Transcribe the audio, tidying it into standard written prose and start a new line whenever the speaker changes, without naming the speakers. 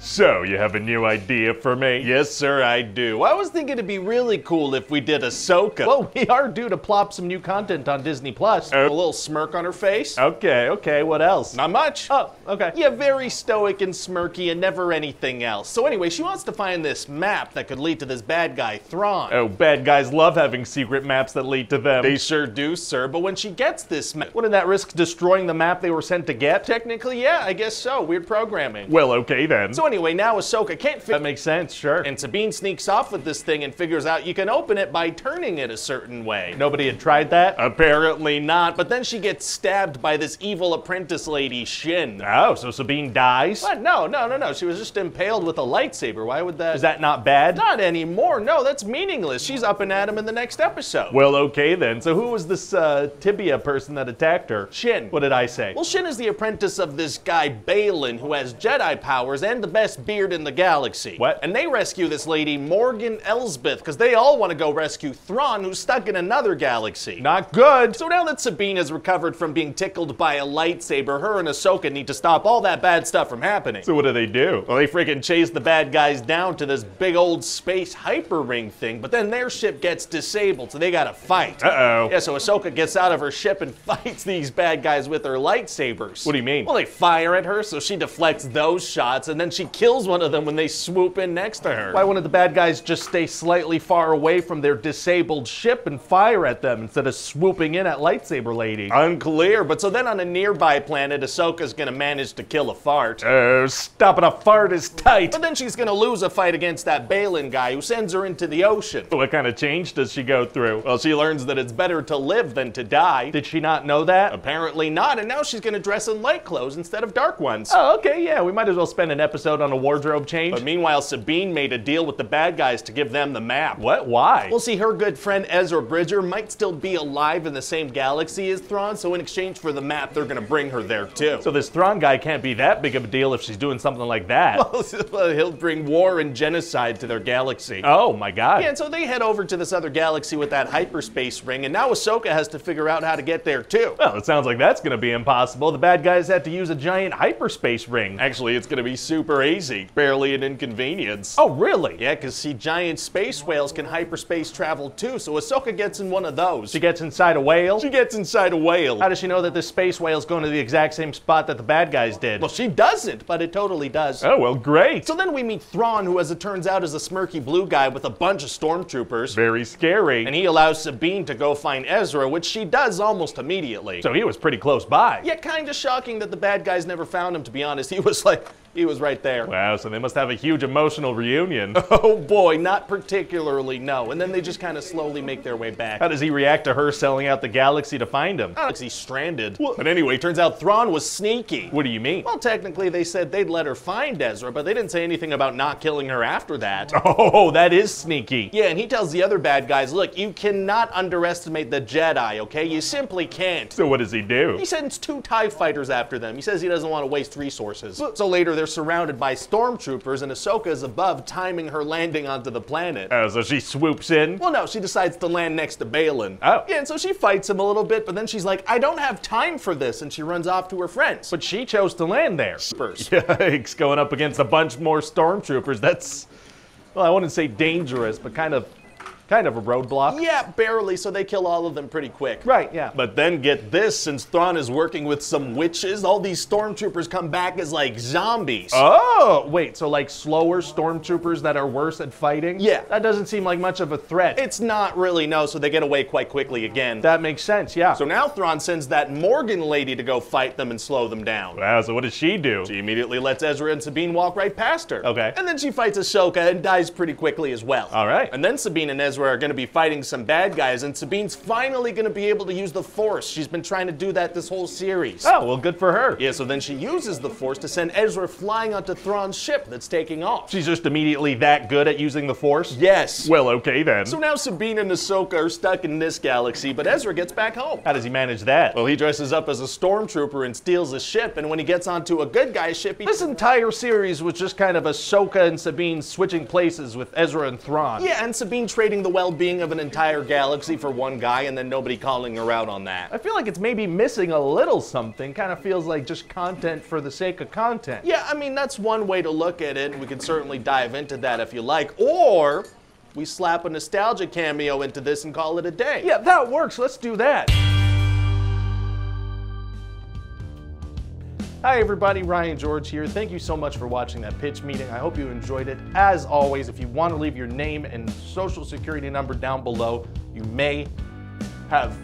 So, you have a new idea for me?
Yes, sir, I do. I was thinking it'd be really cool if we did Ahsoka.
Well, we are due to plop some new content on Disney Plus.
A little smirk on her face.
Okay, what else?
Not much.
Oh, okay.
Yeah, very stoic and smirky and never anything else. So anyway, she wants to find this map that could lead to this bad guy, Thrawn.
Oh, bad guys love having secret maps that lead to them.
They sure do, sir, but when she gets this map...
Wouldn't that risk destroying the map they were sent to get?
Technically, yeah, I guess so. Weird programming.
Well, okay then.
So anyway, now Ahsoka can't fit...
That makes sense, sure.
And Sabine sneaks off with this thing and figures out you can open it by turning it a certain way.
Nobody had tried that?
Apparently not, but then she gets stabbed by this evil apprentice lady, Shin.
Oh, so Sabine dies?
What? No. She was just impaled with a lightsaber. Why would that...
Is that not bad?
Not anymore. No, that's meaningless. She's up and at him in the next episode.
Well, okay then. So who was this tibia person that attacked her?
Shin.
What did I say?
Well, Shin is the apprentice of this guy, Balin, who has Jedi powers and the best beard in the galaxy.
What?
And they rescue this lady, Morgan Elsbeth, because they all want to go rescue Thrawn, who's stuck in another galaxy.
Not good.
So now that Sabine has recovered from being tickled by a lightsaber, her and Ahsoka need to stop all that bad stuff from happening.
So what do?
Well, they freaking chase the bad guys down to this big old space hyper ring thing, but then their ship gets disabled, so they gotta fight.
Uh-oh.
Yeah, so Ahsoka gets out of her ship and fights these bad guys with her lightsabers.
What do you mean?
Well, they fire at her, so she deflects those shots, and then she kills one of them when they swoop in next to her.
Why wouldn't the bad guys just stay slightly far away from their disabled ship and fire at them instead of swooping in at lightsaber lady?
Unclear, but so then on a nearby planet, Ahsoka's gonna manage to kill a fart.
Oh, stopping a fart is tight.
But then she's gonna lose a fight against that Balin guy who sends her into the ocean.
What kind of change does she go through?
Well, she learns that it's better to live than to die.
Did she not know that?
Apparently not, and now she's gonna dress in light clothes instead of dark ones.
Oh, okay, yeah, we might as well spend an episode on a wardrobe change.
But meanwhile, Sabine made a deal with the bad guys to give them the map.
What? Why?
We'll see, her good friend Ezra Bridger might still be alive in the same galaxy as Thrawn, so in exchange for the map, they're gonna bring her there too.
So this Thrawn guy can't be that big of a deal if she's doing something like that.
Well, he'll bring war and genocide to their galaxy.
Oh my god.
Yeah, and so they head over to this other galaxy with that hyperspace ring, and now Ahsoka has to figure out how to get there too.
Well, it sounds like that's gonna be impossible. The bad guys have to use a giant hyperspace ring.
Actually, it's gonna be super easy. Barely an inconvenience.
Oh, really?
Yeah, because see, giant space whales can hyperspace travel too, so Ahsoka gets in one of those.
She gets inside a whale?
She gets inside a whale.
How does she know that this space whale's going to the exact same spot that the bad guys did?
Well, she doesn't, but it totally does.
Oh, well, great.
So then we meet Thrawn, who as it turns out is a smirky blue guy with a bunch of stormtroopers.
Very scary.
And he allows Sabine to go find Ezra, which she does almost immediately.
So he was pretty close by.
Yeah, kinda shocking that the bad guys never found him, to be honest. He was right there.
Wow, so they must have a huge emotional reunion.
Oh boy, not particularly, no. And then they just kind of slowly make their way back.
How does he react to her selling out the galaxy to find him?
Alex, he's stranded. But anyway, turns out Thrawn was sneaky.
What do you mean?
Well, technically they said they'd let her find Ezra, but they didn't say anything about not killing her after that.
Oh, that is sneaky.
Yeah, and he tells the other bad guys, look, you cannot underestimate the Jedi, okay? You simply can't.
So what does he do?
He sends 2 TIE fighters after them. He says he doesn't want to waste resources. So later they're surrounded by stormtroopers, and Ahsoka is above, timing her landing onto the planet.
Oh, so she swoops in?
Well, no, she decides to land next to Balin.
Oh.
Yeah, and so she fights him a little bit, but then she's like, I don't have time for this, and she runs off to her friends.
But she chose to land there.
First.
Yikes, going up against a bunch more stormtroopers. That's, well, I wouldn't say dangerous, but kind of a roadblock.
Yeah, barely, so they kill all of them pretty quick.
Right, yeah.
But then get this, since Thrawn is working with some witches, all these stormtroopers come back as like zombies.
Oh, wait, so like slower stormtroopers that are worse at fighting?
Yeah.
That doesn't seem like much of a threat.
It's not really, no, so they get away quite quickly again.
That makes sense, yeah.
So now Thrawn sends that Morgan lady to go fight them and slow them down.
Wow, so what does she do?
She immediately lets Ezra and Sabine walk right past her.
Okay.
And then she fights Ahsoka and dies pretty quickly as well.
All right.
And then Sabine and Ezra are going to be fighting some bad guys, and Sabine's finally going to be able to use the Force. She's been trying to do that this whole series.
Oh, well, good for her.
Yeah, so then she uses the Force to send Ezra flying onto Thrawn's ship that's taking off.
She's just immediately that good at using the Force?
Yes.
Well, okay then.
So now Sabine and Ahsoka are stuck in this galaxy, but Ezra gets back home.
How does he manage that?
Well, he dresses up as a stormtrooper and steals a ship, and when he gets onto a good guy's ship,
This entire series was just kind of Ahsoka and Sabine switching places with Ezra and Thrawn.
Yeah, and Sabine trading the well-being of an entire galaxy for one guy and then nobody calling her out on that.
I feel like it's maybe missing a little something. Kind of feels like just content for the sake of content.
Yeah, I mean, that's one way to look at it, and we can certainly dive into that if you like. Or we slap a nostalgia cameo into this and call it a day.
Yeah, that works. Let's do that. Hi everybody, Ryan George here. Thank you so much for watching that pitch meeting. I hope you enjoyed it. As always, if you want to leave your name and social security number down below, you may have